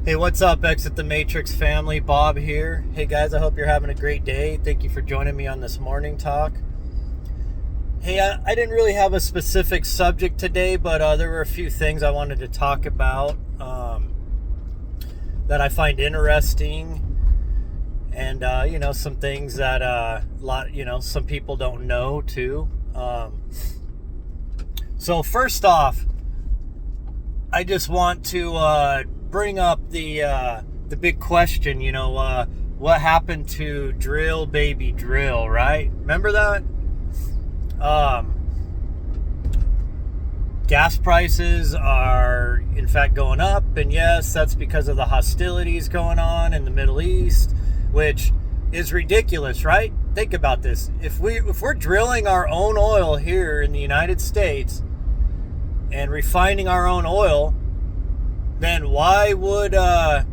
Hey, what's up, Exit the Matrix family? Bob here. Hey guys, I hope you're having a great day. Thank you for joining me on this morning talk. Hey, I didn't really have a specific subject today, but there were a few things I wanted to talk about that I find interesting, and some things that some people don't know too. So first off, I just want to bring up the big question. What happened to drill, baby, drill? Right? Remember that? Gas prices are in fact going up, and yes, that's because of the hostilities going on in the Middle East, which is ridiculous, right? Think about this. If we're drilling our own oil here in the United States and refining our own oil, then why would that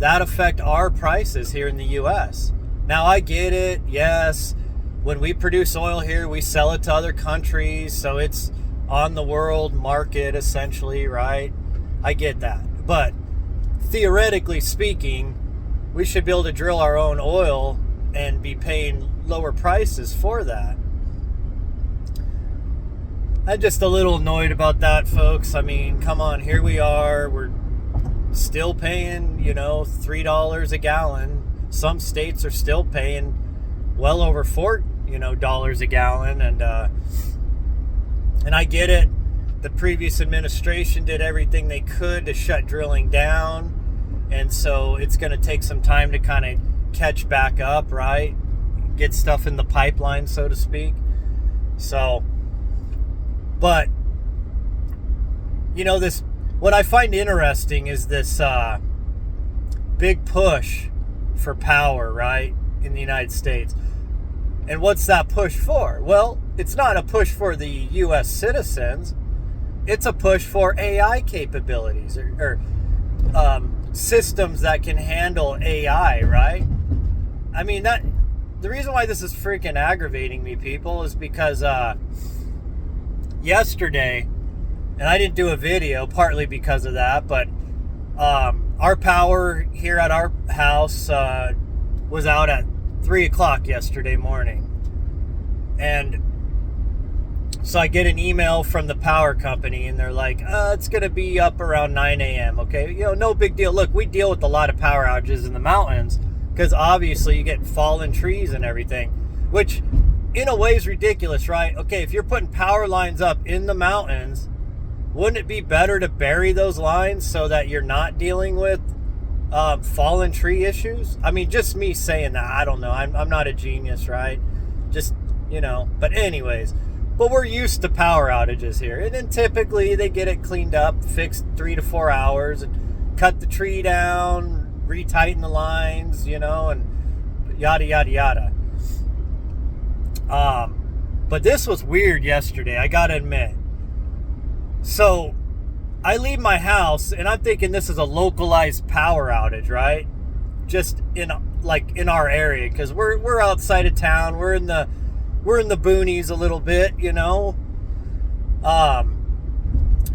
affect our prices here in the U.S.? Now, I get it. Yes, when we produce oil here, we sell it to other countries, so it's on the world market, essentially, right? I get that. But theoretically speaking, we should be able to drill our own oil and be paying lower prices for that. I'm just a little annoyed about that, folks. I mean, come on, here we are. We're still paying, $3 a gallon. Some states are still paying well over $4, dollars a gallon. And I get it. The previous administration did everything they could to shut drilling down. And so it's going to take some time to kind of catch back up, right? Get stuff in the pipeline, so to speak. But, what I find interesting is this big push for power, right, in the United States. And what's that push for? Well, it's not a push for the U.S. citizens. It's a push for AI capabilities or systems that can handle AI, right? I mean, the reason why this is freaking aggravating me, people, is because yesterday, and I didn't do a video partly because of that, but our power here at our house was out at 3 o'clock yesterday morning. And so I get an email from the power company, and they're like, it's going to be up around 9 a.m. Okay, no big deal. Look, we deal with a lot of power outages in the mountains because obviously you get fallen trees and everything, which in a way is ridiculous, right? Okay, if you're putting power lines up in the mountains, wouldn't it be better to bury those lines so that you're not dealing with fallen tree issues? I mean, just me saying that, I don't know. I'm not a genius, right? Just, but anyways, but we're used to power outages here. And then typically they get it cleaned up, fixed 3 to 4 hours, and cut the tree down, retighten the lines, and yada, yada, yada. But this was weird yesterday, I gotta admit. So I leave my house and I'm thinking this is a localized power outage, right? Just in our area, because we're outside of town. We're in the boonies a little bit,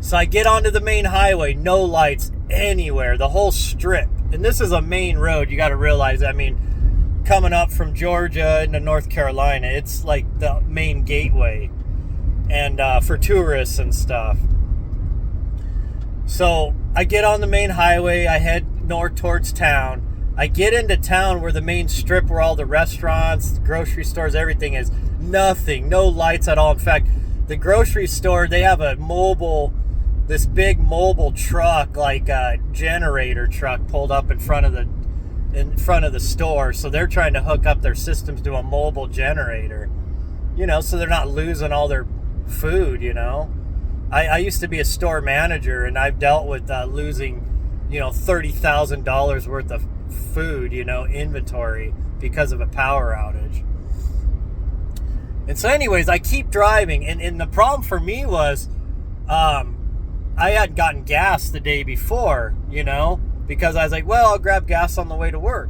So I get onto the main highway, no lights anywhere, the whole strip. And this is a main road, you got to realize. I mean, coming up from Georgia into North Carolina, it's like the main gateway, and for tourists and stuff. So I get on the main highway, I head north towards town. I get into town where the main strip, where all the restaurants, the grocery stores, everything is, nothing, no lights at all. In fact, the grocery store, they have this big mobile truck, like a generator truck, pulled up in front of the store. So they're trying to hook up their systems to a mobile generator, so they're not losing all their food. I used to be a store manager, and I've dealt with losing, $30,000 worth of food, inventory because of a power outage. And so anyways, I keep driving, and the problem for me was I had gotten gas the day before, because I was like, well, I'll grab gas on the way to work.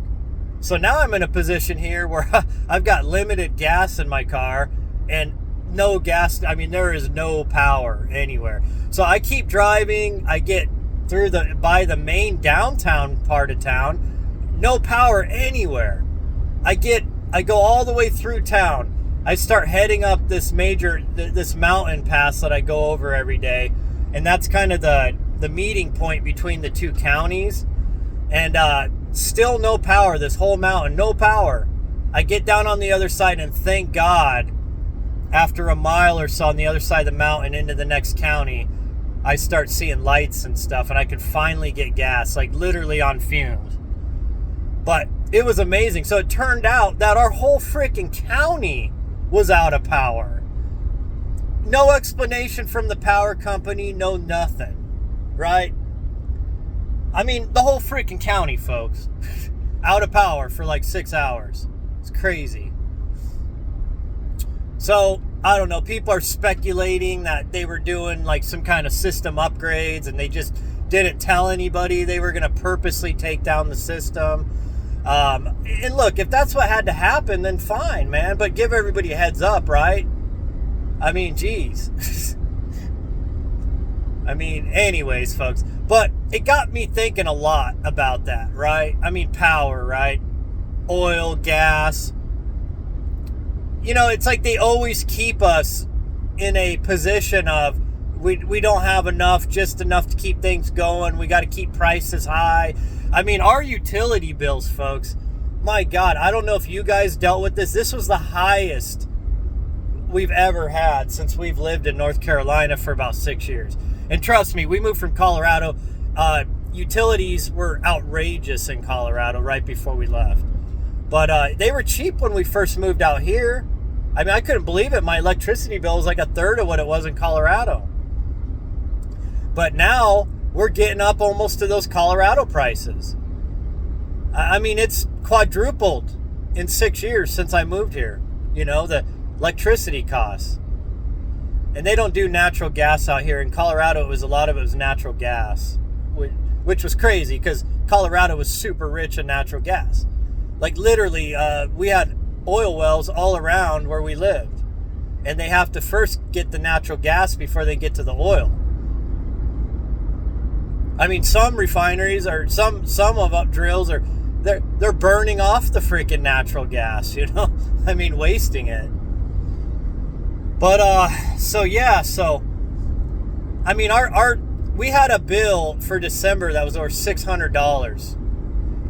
So now I'm in a position here where I've got limited gas in my car and no gas. I mean, there is no power anywhere. So I keep driving. I get by the main downtown part of town, no power anywhere. I go all the way through town. I start heading up this mountain pass that I go over every day, and that's kind of the meeting point between the two counties. And still no power. This whole mountain, no power. I get down on the other side, and thank God, after a mile or so on the other side of the mountain into the next county, I start seeing lights and stuff, and I could finally get gas, like literally on fumes. But it was amazing. So it turned out that our whole freaking county was out of power. No explanation from the power company, no nothing, right? I mean, the whole freaking county, folks, out of power for like 6 hours. It's crazy. So, I don't know, people are speculating that they were doing like some kind of system upgrades and they just didn't tell anybody they were going to purposely take down the system. And look, if that's what had to happen, then fine, man. But give everybody a heads up, right? I mean, geez. I mean, anyways, folks. But it got me thinking a lot about that, right? I mean, power, right? Oil, gas. You know, it's like they always keep us in a position of we don't have enough, just enough to keep things going. We got to keep prices high. I mean, our utility bills, folks, my God, I don't know if you guys dealt with this. This was the highest we've ever had since we've lived in North Carolina for about 6 years. And trust me, we moved from Colorado. Utilities were outrageous in Colorado right before we left. But they were cheap when we first moved out here. I mean, I couldn't believe it. My electricity bill was like a third of what it was in Colorado. But now we're getting up almost to those Colorado prices. I mean, it's quadrupled in 6 years since I moved here. You know, the electricity costs. And they don't do natural gas out here. In Colorado, a lot of it was natural gas, which was crazy because Colorado was super rich in natural gas. Like literally, we had oil wells all around where we lived. And they have to first get the natural gas before they get to the oil. I mean, some refineries or some of up drills are they're burning off the freaking natural gas, you know? I mean, wasting it. But so I mean, we had a bill for December that was over $600.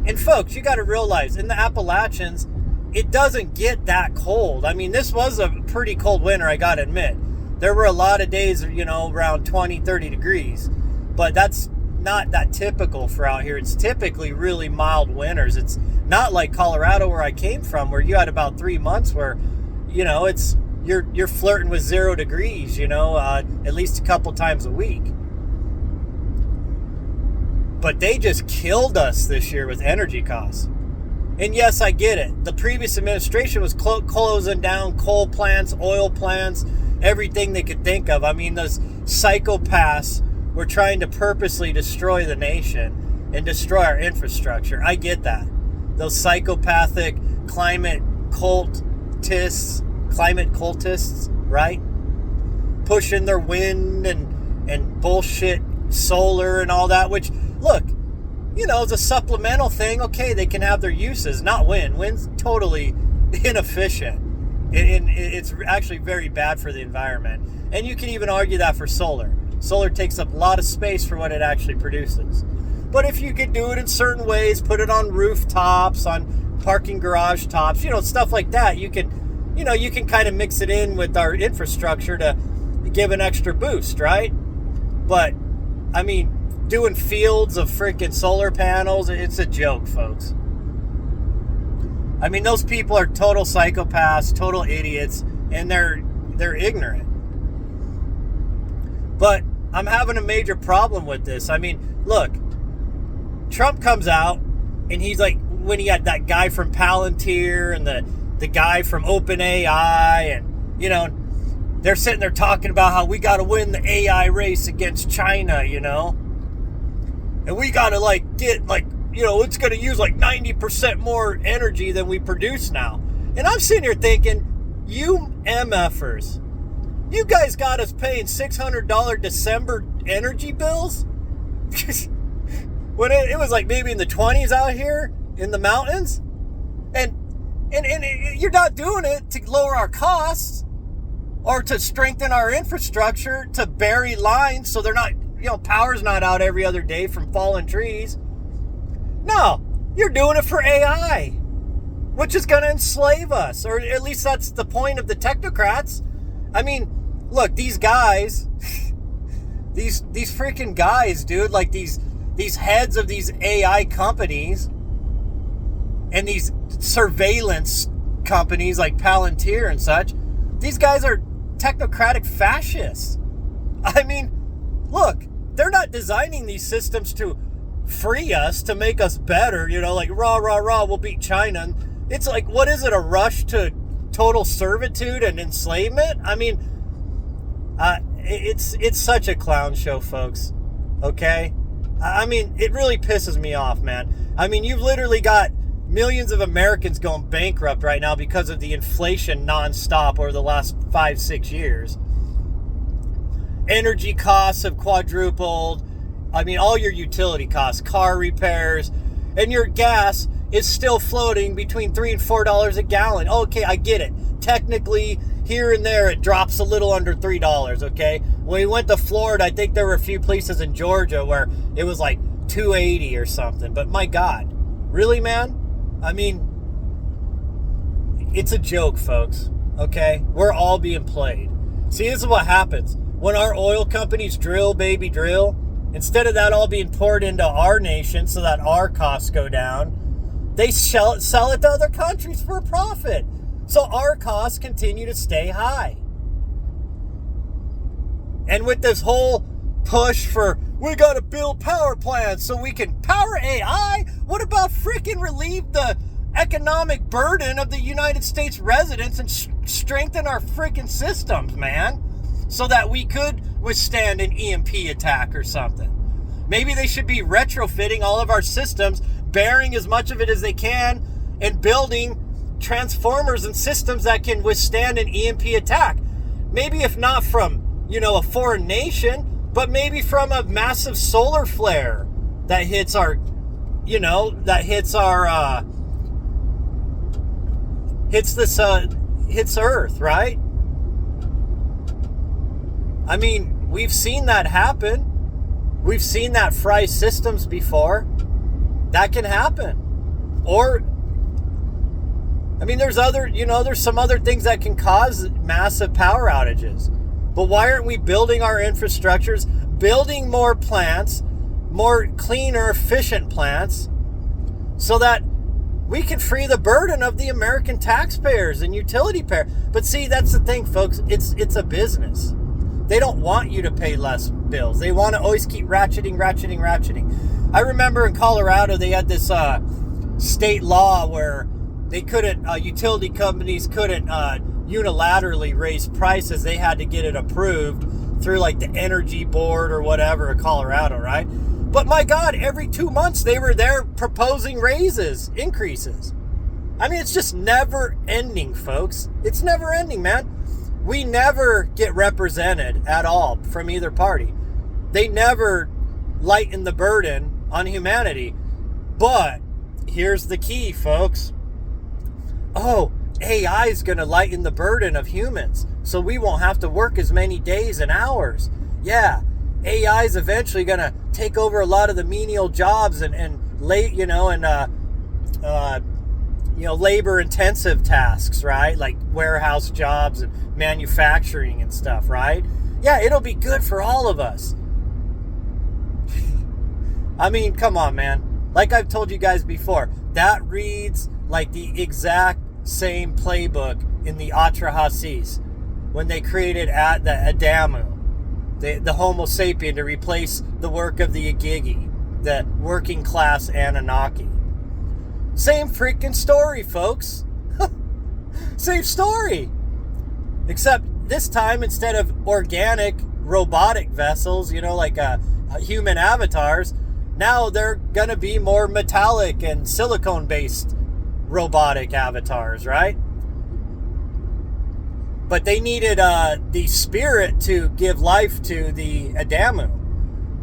And folks, you got to realize in the Appalachians, it doesn't get that cold. I mean, this was a pretty cold winter, I got to admit. There were a lot of days, you know, around 20, 30 degrees. But that's not that typical for out here. It's typically really mild winters. It's not like Colorado where I came from, where you had about 3 months where, you know, you're flirting with 0 degrees, you know, at least a couple times a week. But they just killed us this year with energy costs. And yes, I get it. The previous administration was closing down coal plants, oil plants, everything they could think of. I mean, those psychopaths were trying to purposely destroy the nation and destroy our infrastructure. I get that. Those psychopathic climate cultists, right? Pushing their wind and bullshit solar and all that, which, look, you know, it's a supplemental thing. Okay, they can have their uses, not wind. Wind's totally inefficient. And it's actually very bad for the environment. And you can even argue that for solar. Solar takes up a lot of space for what it actually produces. But if you could do it in certain ways, put it on rooftops, on parking garage tops, you know, stuff like that, you can kind of mix it in with our infrastructure to give an extra boost, right? But, I mean, doing fields of freaking solar panels, it's a joke, folks. I mean, those people are total psychopaths, total idiots, and they're ignorant. But I'm having a major problem with this. I mean, look, Trump comes out, and he's like, when he had that guy from Palantir and the guy from OpenAI, and, you know, they're sitting there talking about how we got to win the AI race against China, you know? And we got to, like, get, like, you know, it's going to use, like, 90% more energy than we produce now. And I'm sitting here thinking, you MFers, you guys got us paying $600 December energy bills? When it was like maybe in the 20s out here in the mountains. And you're not doing it to lower our costs or to strengthen our infrastructure, to bury lines so they're not, power's not out every other day from fallen trees. No, you're doing it for AI, which is going to enslave us, or at least that's the point of the technocrats. I mean, look, these guys, these freaking guys, dude, like these heads of these AI companies and these surveillance companies like Palantir and such, these guys are technocratic fascists. I mean, look, they're not designing these systems to free us, to make us better, like rah, we'll beat China. It's like, what is it, a rush to total servitude and enslavement? I mean, it's such a clown show, folks, okay? I mean, it really pisses me off, man. I mean, you've literally got millions of Americans going bankrupt right now because of the inflation nonstop over the last 5-6 years. Energy costs have quadrupled. I mean, all your utility costs, car repairs, and your gas is still floating between $3 and $4 a gallon. Okay, I get it. Technically, here and there, it drops a little under $3, okay? When we went to Florida, I think there were a few places in Georgia where it was like $2.80 or something. But my God, really, man? I mean, it's a joke, folks, okay? We're all being played. See, this is what happens. When our oil companies drill, baby, drill, instead of that all being poured into our nation so that our costs go down, they sell it to other countries for a profit. So our costs continue to stay high. And with this whole push for, we got to build power plants so we can power AI, what about freaking relieve the economic burden of the United States residents and strengthen our freaking systems, man? So that we could withstand an EMP attack or something. Maybe they should be retrofitting all of our systems, burying as much of it as they can, and building transformers and systems that can withstand an EMP attack. Maybe if not from, a foreign nation, but maybe from a massive solar flare that hits our, hits Earth, right? I mean, we've seen that happen. We've seen that fry systems before. That can happen. Or, I mean, there's some other things that can cause massive power outages. But why aren't we building our infrastructures, building more plants, more cleaner, efficient plants, so that we can free the burden of the American taxpayers and utility payers? But see, that's the thing, folks. It's a business. They don't want you to pay less bills. They want to always keep ratcheting. I remember in Colorado, they had this state law where they couldn't, utility companies couldn't unilaterally raise prices. They had to get it approved through like the Energy Board or whatever of Colorado, right? But my God, every 2 months they were there proposing increases. I mean, it's just never ending, folks. It's never ending, man. We never get represented at all from either party. They never lighten the burden on humanity. But here's the key, folks. Oh, AI is going to lighten the burden of humans, so we won't have to work as many days and hours. Yeah, AI is eventually going to take over a lot of the menial jobs and labor-intensive tasks, right? Like warehouse jobs and manufacturing and stuff, right? Yeah, it'll be good for all of us. I mean, come on, man. Like I've told you guys before, that reads like the exact same playbook in the Atrahasis when they created the Adamu, the Homo sapien, to replace the work of the Igigi, the working class Anunnaki. Same freaking story, folks. Same story. Except this time, instead of organic robotic vessels, like human avatars, now they're going to be more metallic and silicone-based robotic avatars, right? But they needed the spirit to give life to the Adamu.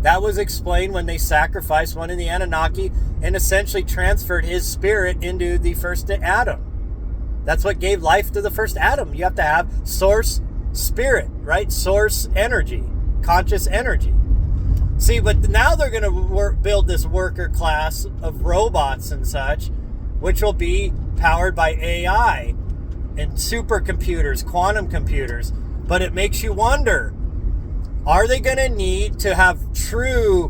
That was explained when they sacrificed one of the Anunnaki and essentially transferred his spirit into the first Adam. That's what gave life to the first Adam. You have to have source spirit, right? Source energy, conscious energy. See, but now they're going to build this worker class of robots and such, which will be powered by AI and supercomputers, quantum computers. But it makes you wonder, are they going to need to have true,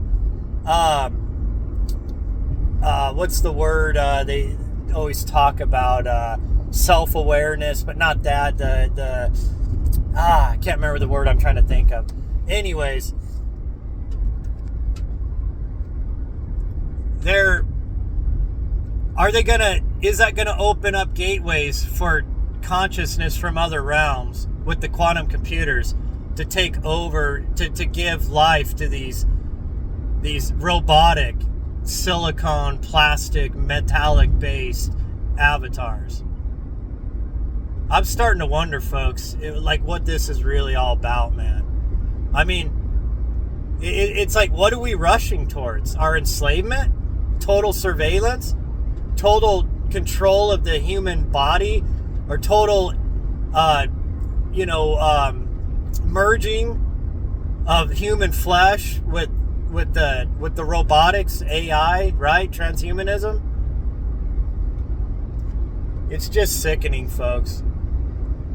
what's the word? They always talk about self-awareness, but not that. I can't remember the word I'm trying to think of. Anyways, is that gonna open up gateways for consciousness from other realms with the quantum computers to take over, to give life to these robotic, silicone, plastic, metallic based avatars? I'm starting to wonder, folks, what this is really all about, man. I mean, it's like, what are we rushing towards? Our enslavement? Total surveillance? Total control of the human body? Or total, merging of human flesh with the robotics, AI, right? Transhumanism? It's just sickening, folks.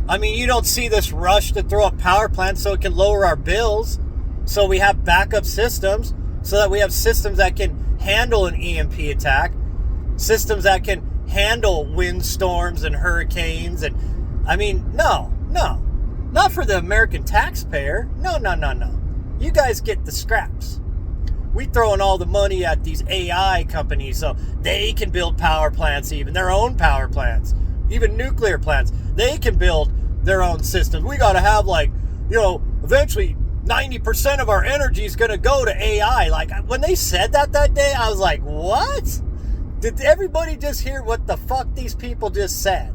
I mean, you don't see this rush to throw up power plants so it can lower our bills, so we have backup systems, so that we have systems that can handle an EMP attack, systems that can handle windstorms and hurricanes. And I mean, no, not for the American taxpayer. No. You guys get the scraps. We throwing all the money at these AI companies so they can build power plants, even their own power plants, even nuclear plants. They can build their own systems. We got to have eventually 90% of our energy is going to go to AI. Like, when they said that day, I was like, what? Did everybody just hear what the fuck these people just said?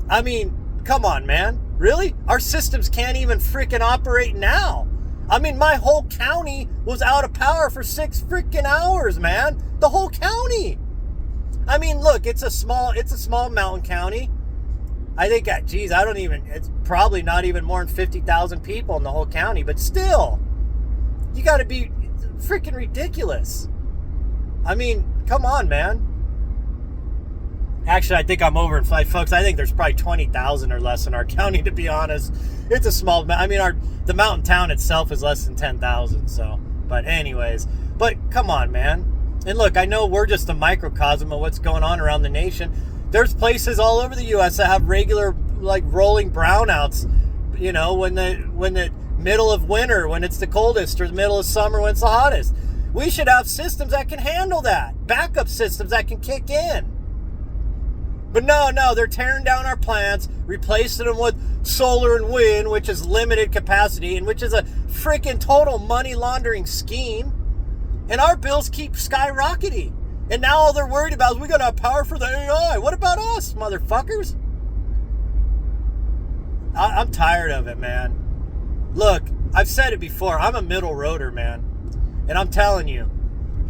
I mean, come on, man. Really? Our systems can't even freaking operate now. I mean, my whole county was out of power for 6 freaking hours, man. The whole county. I mean, look, it's a small mountain county. I think, it's probably not even more than 50,000 people in the whole county, but still, you got to be freaking ridiculous. I mean, come on, man. Actually, I think I'm over in flight, folks. I think there's probably 20,000 or less in our county, to be honest. It's a small, the mountain town itself is less than 10,000, so, but anyways. But come on, man. And look, I know we're just a microcosm of what's going on around the nation. There's places all over the U.S. that have regular, rolling brownouts, when the middle of winter, when it's the coldest, or the middle of summer when it's the hottest. We should have systems that can handle that. Backup systems that can kick in. But no, they're tearing down our plants, replacing them with solar and wind, which is limited capacity, and which is a freaking total money laundering scheme. And our bills keep skyrocketing. And now all they're worried about is we got to have power for the AI. What about us, motherfuckers? I'm tired of it, man. Look, I've said it before. I'm a middle roader, man. And I'm telling you,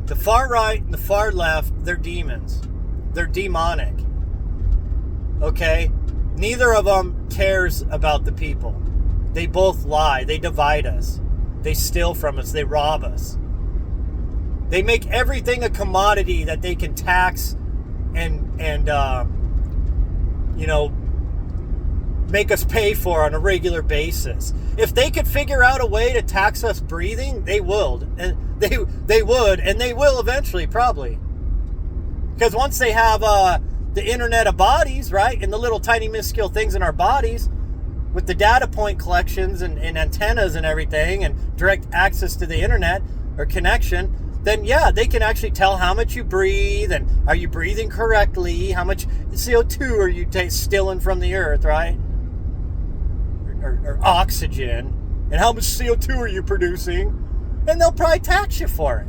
the far right and the far left, they're demons. They're demonic. Okay? Neither of them cares about the people. They both lie. They divide us. They steal from us. They rob us. They make everything a commodity that they can tax and make us pay for on a regular basis. If they could figure out a way to tax us breathing, they would. And they would, and they will eventually, probably. Because once they have the internet of bodies, right, and the little tiny minuscule things in our bodies, with the data point collections and antennas and everything, and direct access to the internet or connection, then yeah, they can actually tell how much you breathe, and are you breathing correctly, how much CO2 are you stealing from the earth, right? Or oxygen, and how much CO2 are you producing, and they'll probably tax you for it.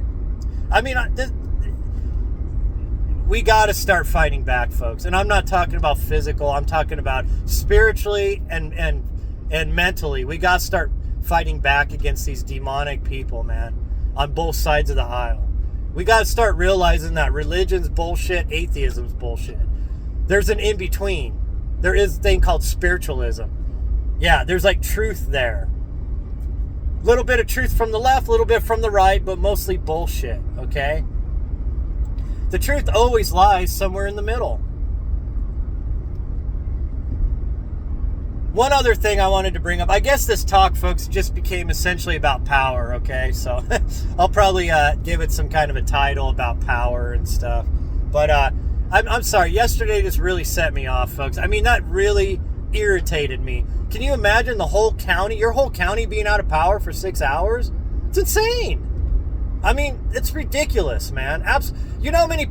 I mean, we got to start fighting back, folks. And I'm not talking about physical, I'm talking about spiritually and mentally. We got to start fighting back against these demonic people, man. on both sides of the aisle. We got to start realizing that religion's bullshit, atheism's bullshit. There's an in-between. There is a thing called spiritualism. Yeah, there's like truth there. A little bit of truth from the left, a little bit from the right, but mostly bullshit, okay? The truth always lies somewhere in the middle. One other thing I wanted to bring up. I guess this talk, folks, just became essentially about power, okay? So I'll probably give it some kind of a title about power and stuff. But I'm sorry. Yesterday just really set me off, folks. I mean, that really irritated me. Can you imagine the whole county, your whole county being out of power for 6 hours? It's insane. I mean, it's ridiculous, man. You know how many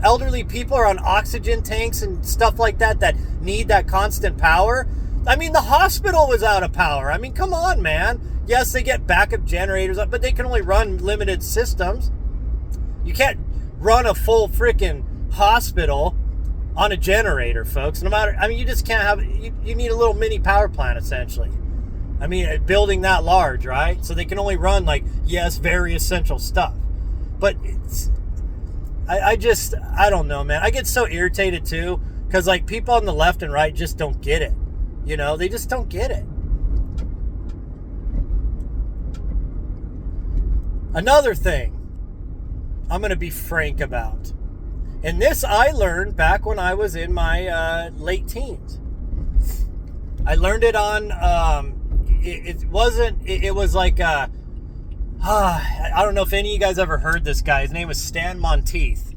elderly people are on oxygen tanks and stuff like that need that constant power? I mean, the hospital was out of power. I mean, come on, man. Yes, they get backup generators, but they can only run limited systems. You can't run a full freaking hospital on a generator, folks. You just can't have, you need a little mini power plant, essentially. I mean, building that large, right? So they can only run, very essential stuff. But I don't know, man. I get so irritated, too, because, people on the left and right just don't get it. You know, they just don't get it. Another thing I'm going to be frank about. And this I learned back when I was in my late teens. I learned it on, I don't know if any of you guys ever heard this guy. His name was Stan Monteith.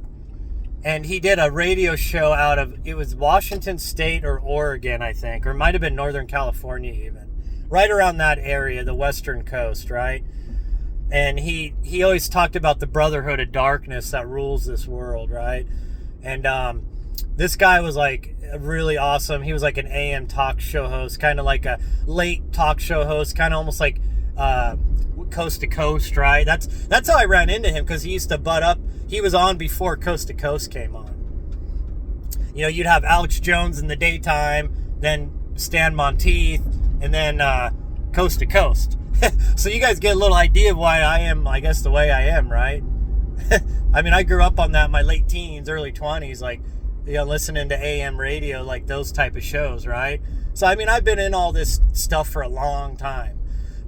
And he did a radio show out of, it was Washington State or Oregon, I think. Or it might have been Northern California even. Right around that area, the western coast, right? And he always talked about the brotherhood of darkness that rules this world, right? And this guy was really awesome. He was like an AM talk show host, kind of like a late talk show host, kind of almost like Coast to Coast, right? That's how I ran into him, because he used to butt up. He was on before Coast to Coast came on. You know, you'd have Alex Jones in the daytime, then Stan Monteith, and then Coast to Coast. So you guys get a little idea of why I am, I guess, the way I am, right? I mean, I grew up on that in my late teens, early 20s, listening to AM radio, those type of shows, right? So, I mean, I've been in all this stuff for a long time.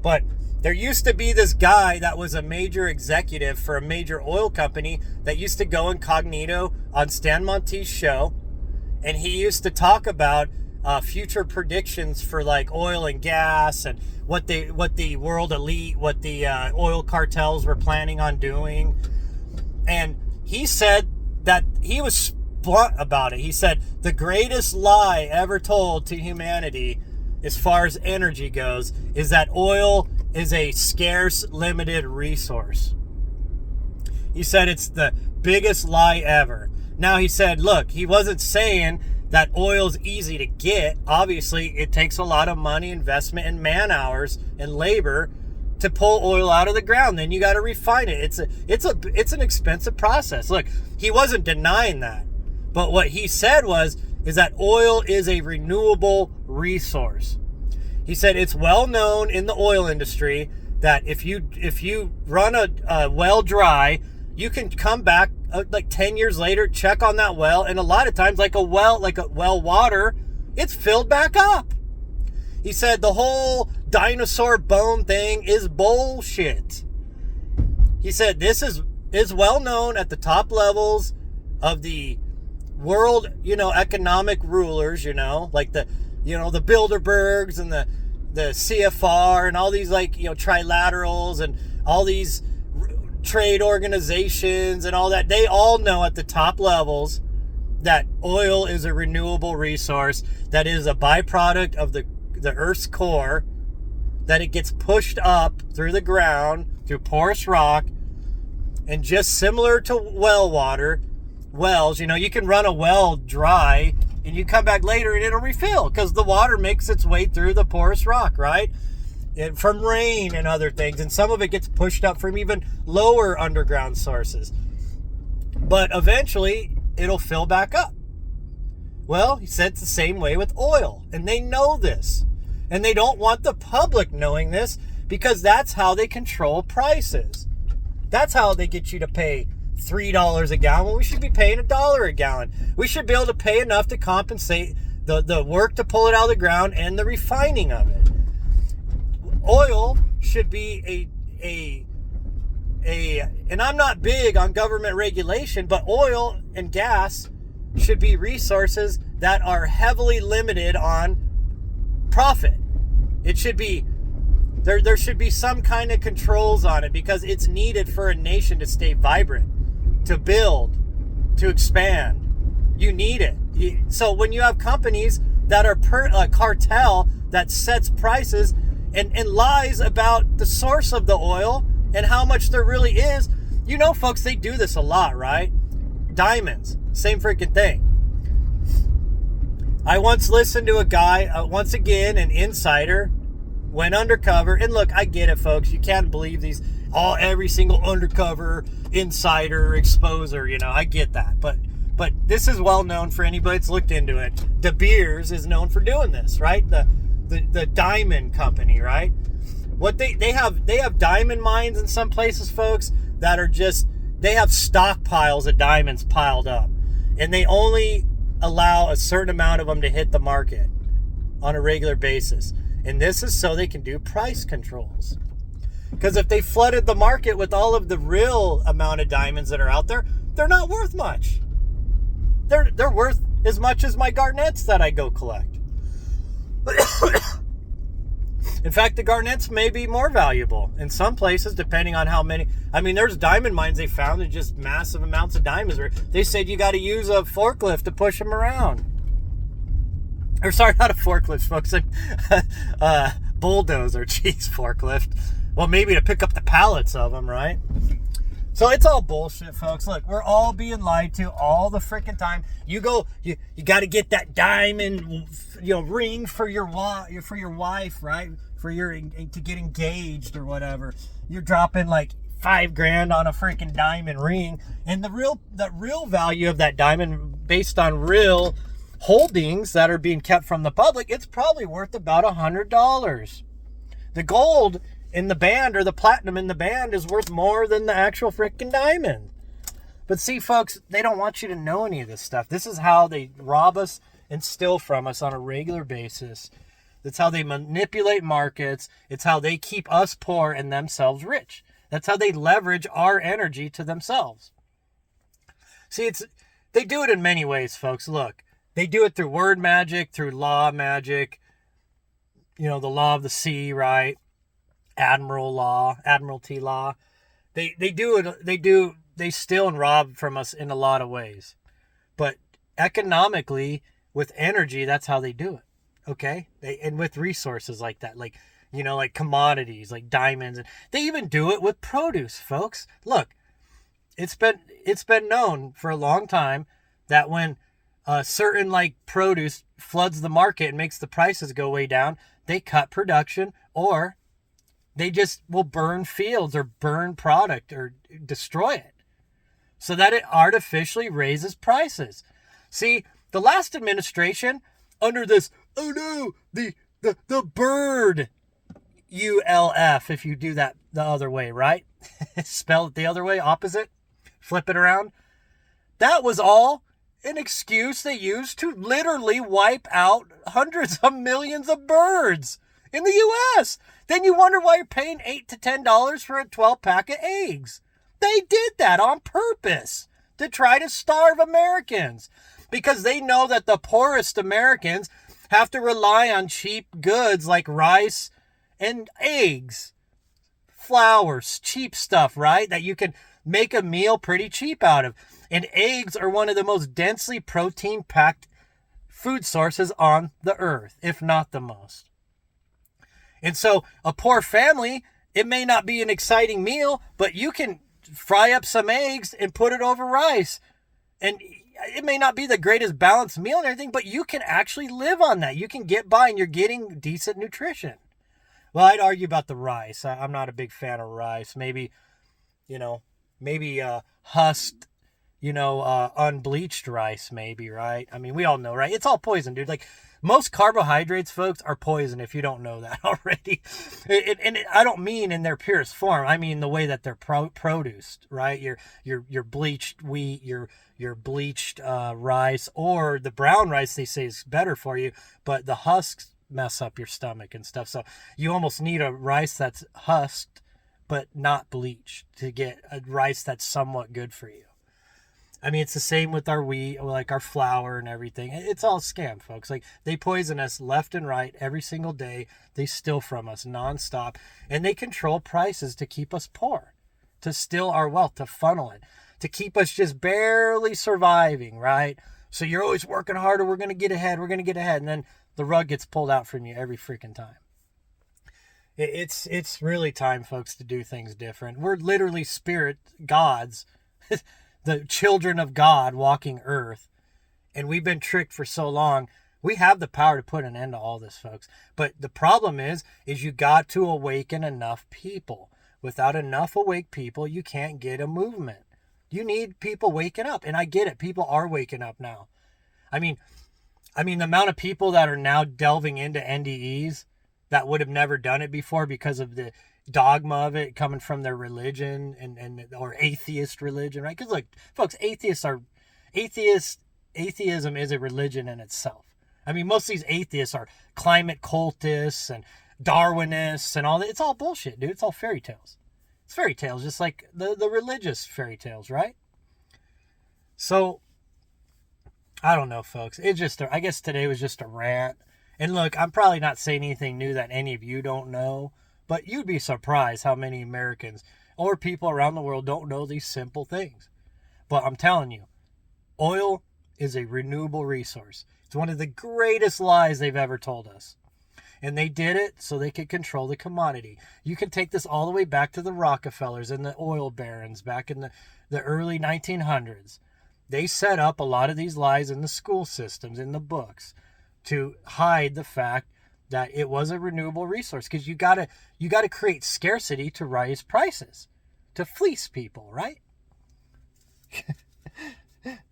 But there used to be this guy that was a major executive for a major oil company that used to go incognito on Stan Monteith's show. And he used to talk about future predictions for oil and gas and what the world elite, what the oil cartels were planning on doing. And he said that he was blunt about it. He said the greatest lie ever told to humanity as far as energy goes is that oil is a scarce, limited resource. He said it's the biggest lie ever. Now, he said, look, he wasn't saying that oil's easy to get. Obviously, it takes a lot of money, investment, and man-hours and labor to pull oil out of the ground. Then you got to refine it. It's an expensive process. Look, he wasn't denying that. But what he said is that oil is a renewable resource. He said it's well known in the oil industry that if you run a well dry, you can come back 10 years later, check on that well, and a lot of times like a well water, it's filled back up. He said the whole dinosaur bone thing is bullshit. He said this is well known at the top levels of the world, economic rulers, like the Bilderbergs and the CFR and all these trilaterals and all these trade organizations and all that. They all know at the top levels that oil is a renewable resource, that is a byproduct of the Earth's core, that it gets pushed up through the ground, through porous rock, and just similar to wells, you can run a well dry and you come back later and it'll refill because the water makes its way through the porous rock, right? And from rain and other things. And some of it gets pushed up from even lower underground sources. But eventually it'll fill back up. Well, he said it's the same way with oil. And they know this. And they don't want the public knowing this because that's how they control prices. That's how they get you to pay $3 a gallon when we should be paying $1 a gallon. We should be able to pay enough to compensate the work to pull it out of the ground and the refining of it. Oil should be and I'm not big on government regulation, but oil and gas should be resources that are heavily limited on profit. It should be there should be some kind of controls on it, because it's needed for a nation to stay vibrant, to build, to expand. You need it. So when you have companies that are a cartel that sets prices and lies about the source of the oil and how much there really is, folks, they do this a lot, right? Diamonds, same freaking thing. I once listened to a guy, once again, an insider, went undercover. And look, I get it, folks. You can't believe every single undercover insider exposer, I get that. But this is well known for anybody that's looked into it. De Beers is known for doing this, right? The diamond company, right? What they have diamond mines in some places, folks, that are they have stockpiles of diamonds piled up. And they only allow a certain amount of them to hit the market on a regular basis. And this is so they can do price controls. Because if they flooded the market with all of the real amount of diamonds that are out there, they're not worth much. They're worth as much as my garnets that I go collect. In fact, the garnets may be more valuable in some places, depending on how many. I mean, there's diamond mines they found in just massive amounts of diamonds. They said you got to use a forklift to push them around. Or sorry, not a forklift, folks. Bulldozer, geez, forklift. Well, maybe to pick up the pallets of them, right? So it's all bullshit, folks. Look, we're all being lied to all the freaking time. You got to get that diamond, ring for your wife, right? To get engaged or whatever. You're dropping like $5,000 on a freaking diamond ring, and the real value of that diamond, based on real holdings that are being kept from the public, it's probably worth about $100. The gold in the band, or the platinum in the band, is worth more than the actual freaking diamond. But see, folks, they don't want you to know any of this stuff. This is how they rob us and steal from us on a regular basis. That's how they manipulate markets. It's how they keep us poor and themselves rich. That's how they leverage our energy to themselves. See, they do it in many ways, folks. Look, they do it through word magic, through law magic, the law of the sea, right? Admiralty law. They steal and rob from us in a lot of ways. But economically, with energy, that's how they do it. Okay? And with resources like that, like commodities, like diamonds. And they even do it with produce, folks. Look, it's been known for a long time that when certain produce floods the market and makes the prices go way down, they cut production, or they just will burn fields or burn product or destroy it so that it artificially raises prices. See, the last administration, under this, the bird, ULF, if you do that the other way, right? Spell it the other way, opposite, flip it around. That was all an excuse they used to literally wipe out hundreds of millions of birds in the U.S. Then you wonder why you're paying $8 to $10 for a 12-pack of eggs. They did that on purpose to try to starve Americans, because they know that the poorest Americans have to rely on cheap goods like rice and eggs, flowers, cheap stuff, right? That you can make a meal pretty cheap out of. And eggs are one of the most densely protein-packed food sources on the earth, if not the most. And so a poor family, it may not be an exciting meal, but you can fry up some eggs and put it over rice. And it may not be the greatest balanced meal and everything, but you can actually live on that. You can get by and you're getting decent nutrition. Well, I'd argue about the rice. I'm not a big fan of rice. Maybe husked unbleached rice, maybe, right? I mean, we all know, right? It's all poison, dude. Like, most carbohydrates, folks, are poison if you don't know that already. I don't mean in their purest form. I mean the way that they're produced, right? Your bleached wheat, your bleached rice, or the brown rice they say is better for you, but the husks mess up your stomach and stuff. So you almost need a rice that's husked but not bleached to get a rice that's somewhat good for you. I mean, it's the same with our wheat, like our flour and everything. It's all scam, folks. Like, they poison us left and right every single day. They steal from us nonstop. And they control prices to keep us poor, to steal our wealth, to funnel it, to keep us just barely surviving, right? So you're always working harder. We're going to get ahead. We're going to get ahead. And then the rug gets pulled out from you every freaking time. It's really time, folks, to do things different. We're literally spirit gods. The children of God walking earth, and we've been tricked for so long. We have the power to put an end to all this, folks. But the problem is you got to awaken enough people. Without enough awake people, you can't get a movement. You need people waking up, and I get it. People are waking up now. I mean, the amount of people that are now delving into NDEs that would have never done it before because of the dogma of it coming from their religion or atheist religion, right? Because look, folks, atheism is a religion in itself. I mean, most of these atheists are climate cultists and Darwinists and all that. It's all bullshit, dude. It's all fairy tales. It's fairy tales, just like the religious fairy tales, right? So, I don't know, folks. I guess today was just a rant. And look, I'm probably not saying anything new that any of you don't know. But you'd be surprised how many Americans or people around the world don't know these simple things. But I'm telling you, oil is a renewable resource. It's one of the greatest lies they've ever told us. And they did it so they could control the commodity. You can take this all the way back to the Rockefellers and the oil barons back in the early 1900s. They set up a lot of these lies in the school systems, in the books, to hide the fact that it was a renewable resource, because you gotta create scarcity to raise prices, to fleece people, right?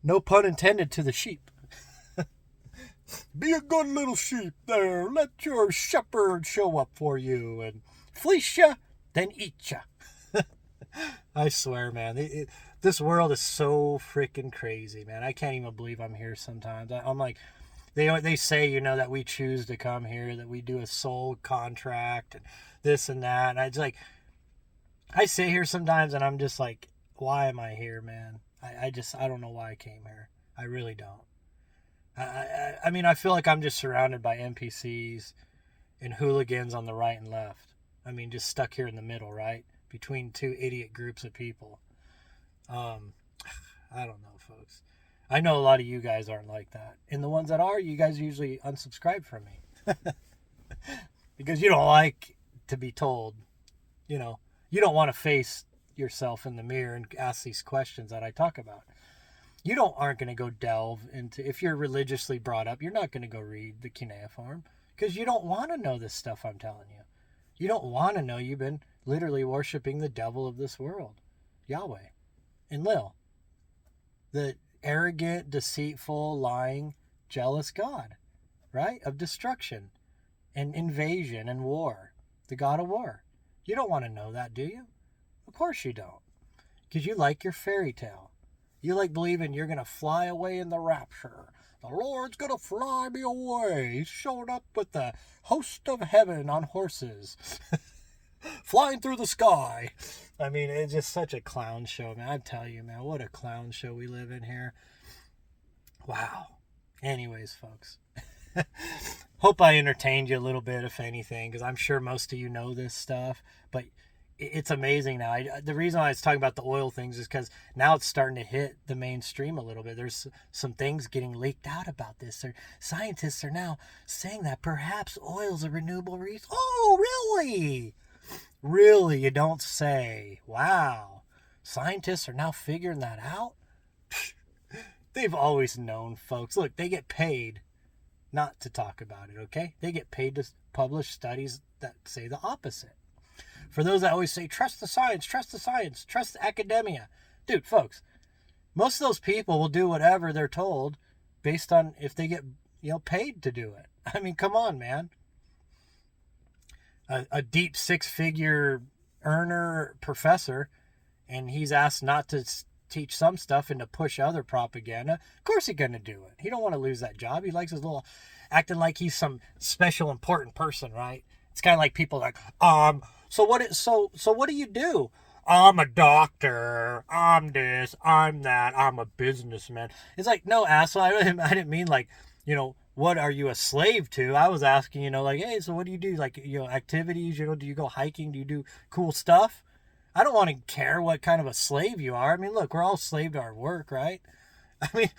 No pun intended to the sheep. Be a good little sheep there. Let your shepherd show up for you and fleece ya, then eat ya. I swear, man, this world is so freaking crazy, man. I can't even believe I'm here sometimes. I'm like, They say, that we choose to come here, that we do a soul contract and this and that. And I sit here sometimes and I'm just like, why am I here, man? I don't know why I came here. I really don't. I mean, I feel like I'm just surrounded by NPCs and hooligans on the right and left. I mean, just stuck here in the middle, right? Between two idiot groups of people. I don't know, folks. I know a lot of you guys aren't like that. And the ones that are, you guys usually unsubscribe from me. Because you don't like to be told, you don't want to face yourself in the mirror and ask these questions that I talk about. You aren't going to go delve into, if you're religiously brought up, you're not going to go read the cuneiform because you don't want to know this stuff I'm telling you. You don't want to know you've been literally worshiping the devil of this world, Yahweh, and Lil, the arrogant, deceitful, lying, jealous God, right? Of destruction and invasion and war, the God of war. You don't want to know that, do you? Of course you don't. Because you like your fairy tale. You like believing you're going to fly away in the rapture. The Lord's going to fly me away. He's showing up with the host of heaven on horses. Flying through the sky. I mean, it's just such a clown show, man. I tell you, man, what a clown show we live in here. Wow. Anyways, folks. Hope I entertained you a little bit, if anything, because I'm sure most of you know this stuff. But it's amazing now. The reason I was talking about the oil things is because now it's starting to hit the mainstream a little bit. There's some things getting leaked out about this. Scientists are now saying that perhaps oil's a renewable resource. Oh, really? Really? You don't say. Wow. Scientists are now figuring that out? They've always known, folks. Look, they get paid not to talk about it, okay? They get paid to publish studies that say the opposite. For those that always say, trust the science, trust the academia. Dude, folks, most of those people will do whatever they're told based on if they get, paid to do it. I mean, come on, man. A deep six-figure earner professor, and he's asked not to teach some stuff and to push other propaganda. Of course he's going to do it. He don't want to lose that job. He likes his little acting like he's some special important person, right? It's kind of like people like, so what do you do? I'm a doctor. I'm this. I'm that. I'm a businessman. It's like, no, asshole. I didn't mean like, what are you a slave to? I was asking, like, hey, so what do you do? Like, activities, do you go hiking? Do you do cool stuff? I don't want to care what kind of a slave you are. I mean, look, we're all slave to our work, right? I mean,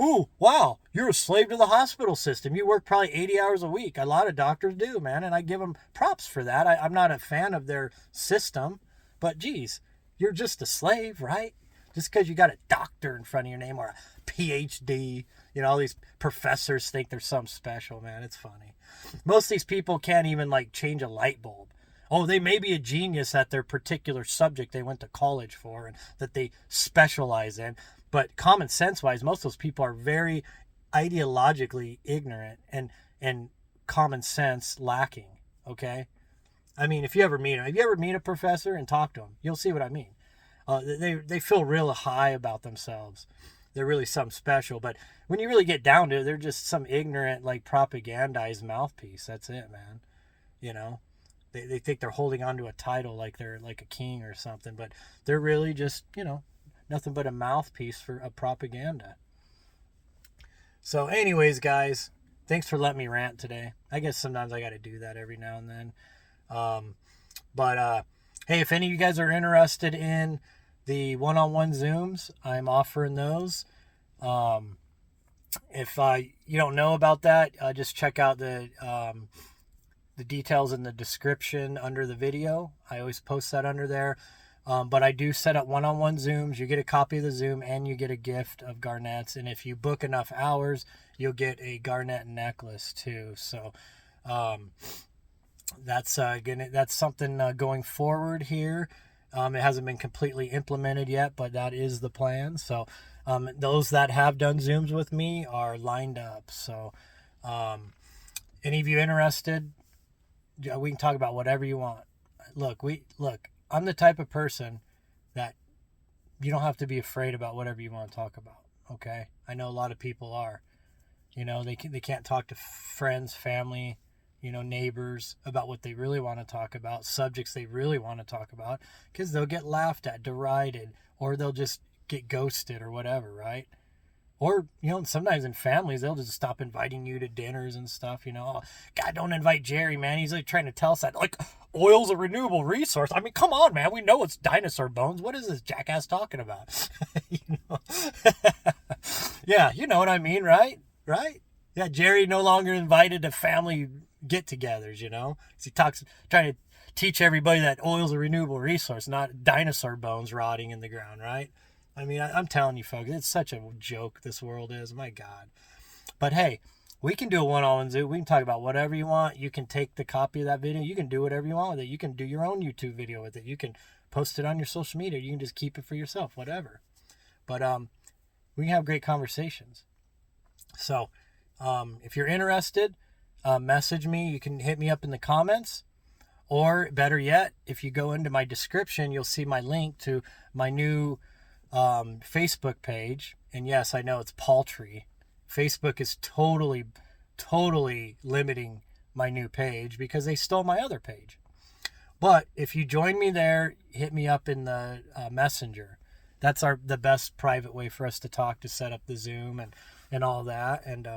ooh, wow, you're a slave to the hospital system. You work probably 80 hours a week. A lot of doctors do, man, and I give them props for that. I'm not a fan of their system, but geez, you're just a slave, right? Just because you got a doctor in front of your name or a PhD, all these professors think they're something special, man. It's funny. Most of these people can't even like change a light bulb. Oh, they may be a genius at their particular subject they went to college for and that they specialize in. But common sense wise, most of those people are very ideologically ignorant and common sense lacking. Okay. I mean, if you ever meet them, if you ever meet a professor and talk to them, you'll see what I mean. They feel real high about themselves. They're really something special. But when you really get down to it, they're just some ignorant, like propagandized mouthpiece. That's it, man. They think they're holding on to a title like they're like a king or something, but they're really just, nothing but a mouthpiece for a propaganda. So anyways, guys, thanks for letting me rant today. I guess sometimes I got to do that every now and then. But hey, if any of you guys are interested in the one-on-one Zooms, I'm offering those. If you don't know about that, just check out the details in the description under the video. I always post that under there. But I do set up one-on-one Zooms. You get a copy of the Zoom and you get a gift of garnets. And if you book enough hours, you'll get a garnet necklace too. So that's something going forward here. It hasn't been completely implemented yet, but that is the plan. So those that have done Zooms with me are lined up. So any of you interested, we can talk about whatever you want. Look, I'm the type of person that you don't have to be afraid about whatever you want to talk about. Okay. I know a lot of people are, they can't talk to friends, family, neighbors about what they really want to talk about, subjects they really want to talk about, because they'll get laughed at, derided, or they'll just get ghosted or whatever, right? Or, sometimes in families, they'll just stop inviting you to dinners and stuff, Oh, God, don't invite Jerry, man. He's like trying to tell us that, like, oil's a renewable resource. I mean, come on, man. We know it's dinosaur bones. What is this jackass talking about? Yeah, you know what I mean, right? Right? Yeah, Jerry no longer invited to family get-togethers, He talks, trying to teach everybody that oil's a renewable resource, not dinosaur bones rotting in the ground, right? I mean, I'm telling you, folks, it's such a joke this world is. My God. But hey, we can do a one-on-one Zoom. We can talk about whatever you want. You can take the copy of that video. You can do whatever you want with it. You can do your own YouTube video with it. You can post it on your social media. You can just keep it for yourself, whatever. But we can have great conversations. So if you're interested, message me. You can hit me up in the comments. Or better yet, if you go into my description, you'll see my link to my new Facebook page. And yes, I know it's paltry. Facebook is totally limiting my new page because they stole my other page. But if you join me there, hit me up in the messenger. That's the best private way for us to talk, to set up the Zoom and all that. And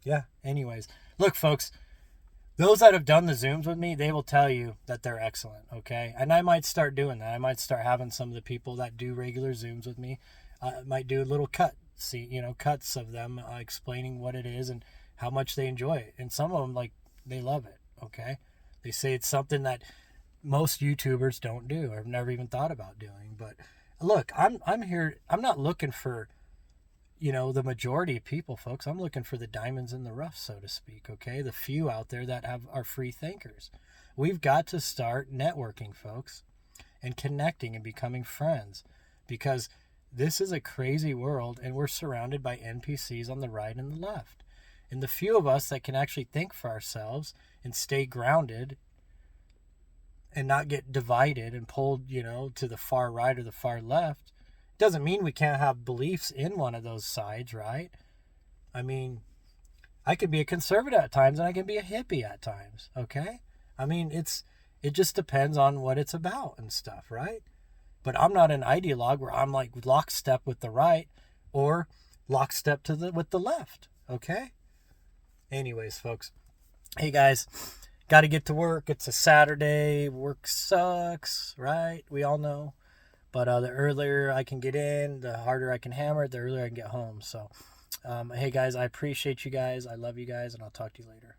yeah, anyways, look, folks, those that have done the Zooms with me, they will tell you that they're excellent, okay? And I might start doing that. I might start having some of the people that do regular Zooms with me, might do a little cuts of them explaining what it is and how much they enjoy it. And some of them, like, they love it, okay? They say it's something that most YouTubers don't do or have never even thought about doing. But look, I'm here. I'm not looking for, the majority of people, folks. I'm looking for the diamonds in the rough, so to speak, okay? The few out there that are free thinkers. We've got to start networking, folks, and connecting and becoming friends, because This is a crazy world, and we're surrounded by NPCs on the right and the left. And the few of us that can actually think for ourselves and stay grounded and not get divided and pulled, to the far right or the far left, doesn't mean we can't have beliefs in one of those sides, right? I mean, I can be a conservative at times and I can be a hippie at times, okay? I mean, it just depends on what it's about and stuff, right? But I'm not an ideologue where I'm like lockstep with the right or lockstep with the left, okay? Anyways, folks. Hey guys, got to get to work. It's a Saturday. Work sucks, right? We all know. But the earlier I can get in, the harder I can hammer it, the earlier I can get home. So, hey guys, I appreciate you guys. I love you guys, and I'll talk to you later.